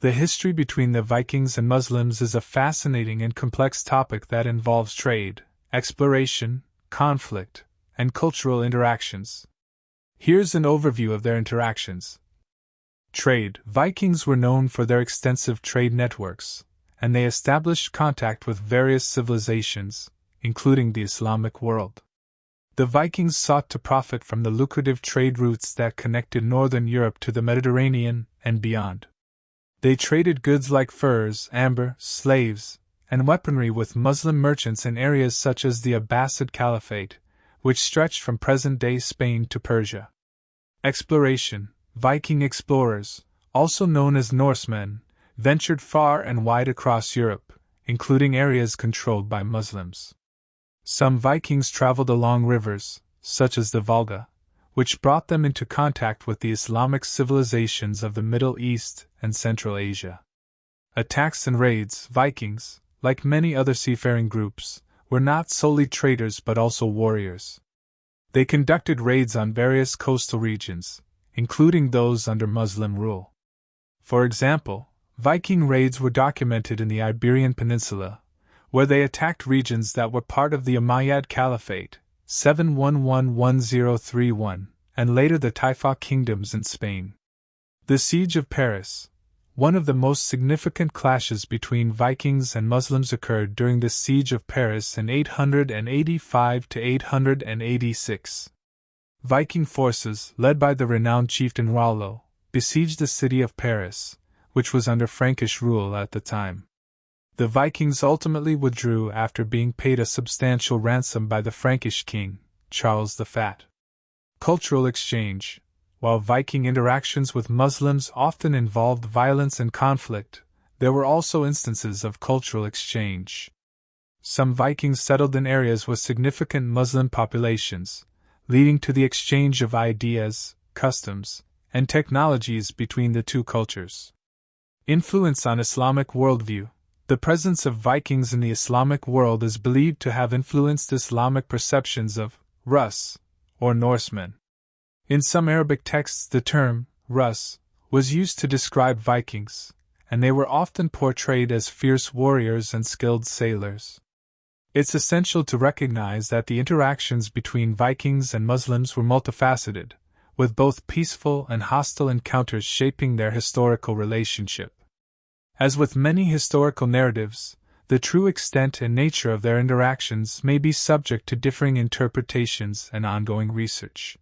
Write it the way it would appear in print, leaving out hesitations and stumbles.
The history between the Vikings and Muslims is a fascinating and complex topic that involves trade, exploration, conflict, and cultural interactions. Here's an overview of their interactions. Trade. Vikings were known for their extensive trade networks, and they established contact with various civilizations, including the Islamic world. The Vikings sought to profit from the lucrative trade routes that connected northern Europe to the Mediterranean and beyond. They traded goods like furs, amber, slaves, and weaponry with Muslim merchants in areas such as the Abbasid Caliphate, which stretched from present-day Spain to Persia. Exploration. Viking explorers, also known as Norsemen, ventured far and wide across Europe, including areas controlled by Muslims. Some Vikings traveled along rivers, such as the Volga, which brought them into contact with the Islamic civilizations of the Middle East and Central Asia. Attacks and raids. Vikings, like many other seafaring groups, were not solely traders but also warriors. They conducted raids on various coastal regions, including those under Muslim rule. For example, Viking raids were documented in the Iberian Peninsula, where they attacked regions that were part of the Umayyad Caliphate, 711-1031, and later the Taifa kingdoms in Spain. The Siege of Paris. One of the most significant clashes between Vikings and Muslims occurred during the Siege of Paris in 885 to 886. Viking forces, led by the renowned chieftain Rollo, besieged the city of Paris, which was under Frankish rule at the time. The Vikings ultimately withdrew after being paid a substantial ransom by the Frankish king, Charles the Fat. Cultural exchange. While Viking interactions with Muslims often involved violence and conflict, there were also instances of cultural exchange. Some Vikings settled in areas with significant Muslim populations, leading to the exchange of ideas, customs, and technologies between the two cultures. Influence on Islamic worldview. The presence of Vikings in the Islamic world is believed to have influenced Islamic perceptions of Rus, or Norsemen. In some Arabic texts, the term Rus was used to describe Vikings, and they were often portrayed as fierce warriors and skilled sailors. It's essential to recognize that the interactions between Vikings and Muslims were multifaceted, with both peaceful and hostile encounters shaping their historical relationship. As with many historical narratives, the true extent and nature of their interactions may be subject to differing interpretations and ongoing research.